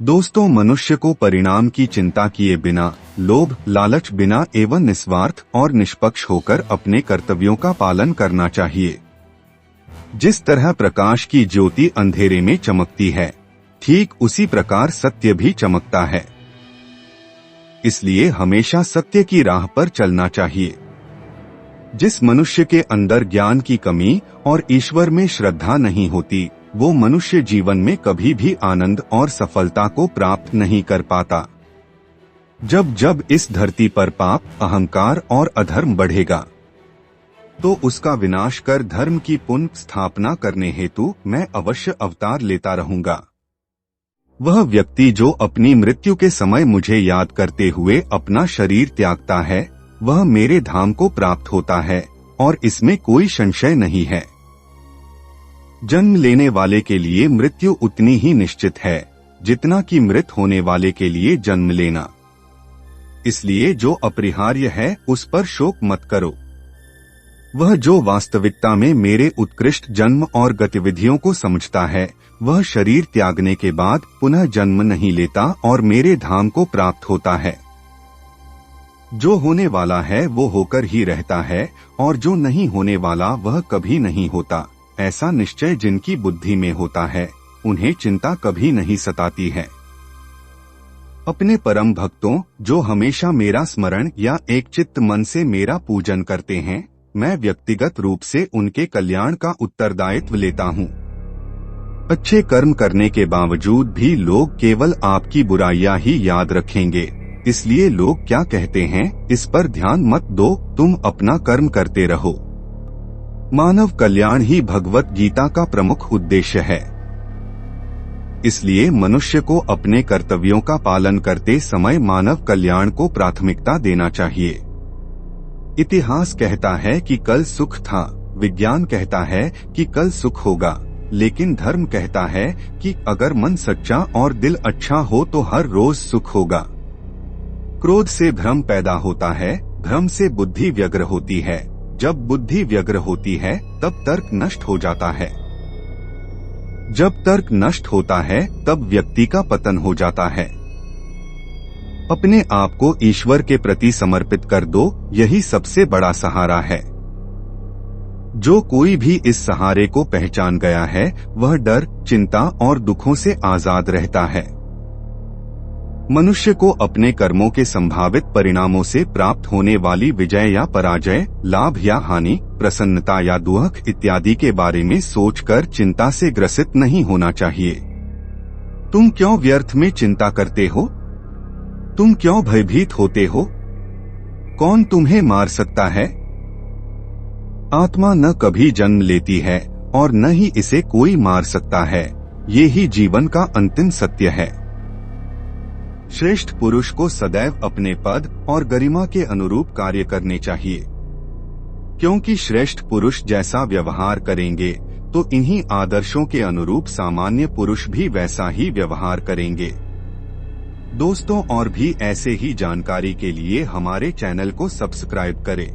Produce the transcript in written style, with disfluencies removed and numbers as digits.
दोस्तों, मनुष्य को परिणाम की चिंता किए बिना, लोभ लालच बिना एवं निस्वार्थ और निष्पक्ष होकर अपने कर्तव्यों का पालन करना चाहिए। जिस तरह प्रकाश की ज्योति अंधेरे में चमकती है, ठीक उसी प्रकार सत्य भी चमकता है। इसलिए हमेशा सत्य की राह पर चलना चाहिए। जिस मनुष्य के अंदर ज्ञान की कमी और ईश्वर में श्रद्धा नहीं होती, वो मनुष्य जीवन में कभी भी आनंद और सफलता को प्राप्त नहीं कर पाता। जब जब इस धरती पर पाप, अहंकार और अधर्म बढ़ेगा, तो उसका विनाश कर धर्म की पुनः स्थापना करने हेतु मैं अवश्य अवतार लेता रहूंगा। वह व्यक्ति जो अपनी मृत्यु के समय मुझे याद करते हुए अपना शरीर त्यागता है, वह मेरे धाम को प्राप्त होता है और इसमें कोई संशय नहीं है। जन्म लेने वाले के लिए मृत्यु उतनी ही निश्चित है जितना कि मृत होने वाले के लिए जन्म लेना। इसलिए जो अपरिहार्य है उस पर शोक मत करो। वह जो वास्तविकता में मेरे उत्कृष्ट जन्म और गतिविधियों को समझता है, वह शरीर त्यागने के बाद पुनः जन्म नहीं लेता और मेरे धाम को प्राप्त होता है। जो होने वाला है वो होकर ही रहता है और जो नहीं होने वाला वह कभी नहीं होता। ऐसा निश्चय जिनकी बुद्धि में होता है, उन्हें चिंता कभी नहीं सताती है। अपने परम भक्तों, जो हमेशा मेरा स्मरण या एक चित्त मन से मेरा पूजन करते हैं, मैं व्यक्तिगत रूप से उनके कल्याण का उत्तरदायित्व लेता हूँ। अच्छे कर्म करने के बावजूद भी लोग केवल आपकी बुराइयां ही याद रखेंगे। इसलिए लोग क्या कहते हैं, इस पर ध्यान मत दो, तुम अपना कर्म करते रहो। मानव कल्याण ही भगवत गीता का प्रमुख उद्देश्य है। इसलिए मनुष्य को अपने कर्तव्यों का पालन करते समय मानव कल्याण को प्राथमिकता देना चाहिए। इतिहास कहता है कि कल सुख था, विज्ञान कहता है कि कल सुख होगा, लेकिन धर्म कहता है कि अगर मन सच्चा और दिल अच्छा हो तो हर रोज सुख होगा। क्रोध से भ्रम पैदा होता है, भ्रम से बुद्धि व्यग्र होती है, जब बुद्धि व्यग्र होती है तब तर्क नष्ट हो जाता है। जब तर्क नष्ट होता है तब व्यक्ति का पतन हो जाता है। अपने आप को ईश्वर के प्रति समर्पित कर दो, यही सबसे बड़ा सहारा है। जो कोई भी इस सहारे को पहचान गया है, वह डर, चिंता और दुखों से आजाद रहता है। मनुष्य को अपने कर्मों के संभावित परिणामों से प्राप्त होने वाली विजय या पराजय, लाभ या हानि, प्रसन्नता या दुख इत्यादि के बारे में सोचकर चिंता से ग्रसित नहीं होना चाहिए। तुम क्यों व्यर्थ में चिंता करते हो? तुम क्यों भयभीत होते हो? कौन तुम्हें मार सकता है? आत्मा न कभी जन्म लेती है और न ही इसे कोई मार सकता है। ये ही जीवन का अंतिम सत्य है। श्रेष्ठ पुरुष को सदैव अपने पद और गरिमा के अनुरूप कार्य करने चाहिए, क्योंकि श्रेष्ठ पुरुष जैसा व्यवहार करेंगे तो इन्हीं आदर्शों के अनुरूप सामान्य पुरुष भी वैसा ही व्यवहार करेंगे। दोस्तों, और भी ऐसे ही जानकारी के लिए हमारे चैनल को सब्सक्राइब करें।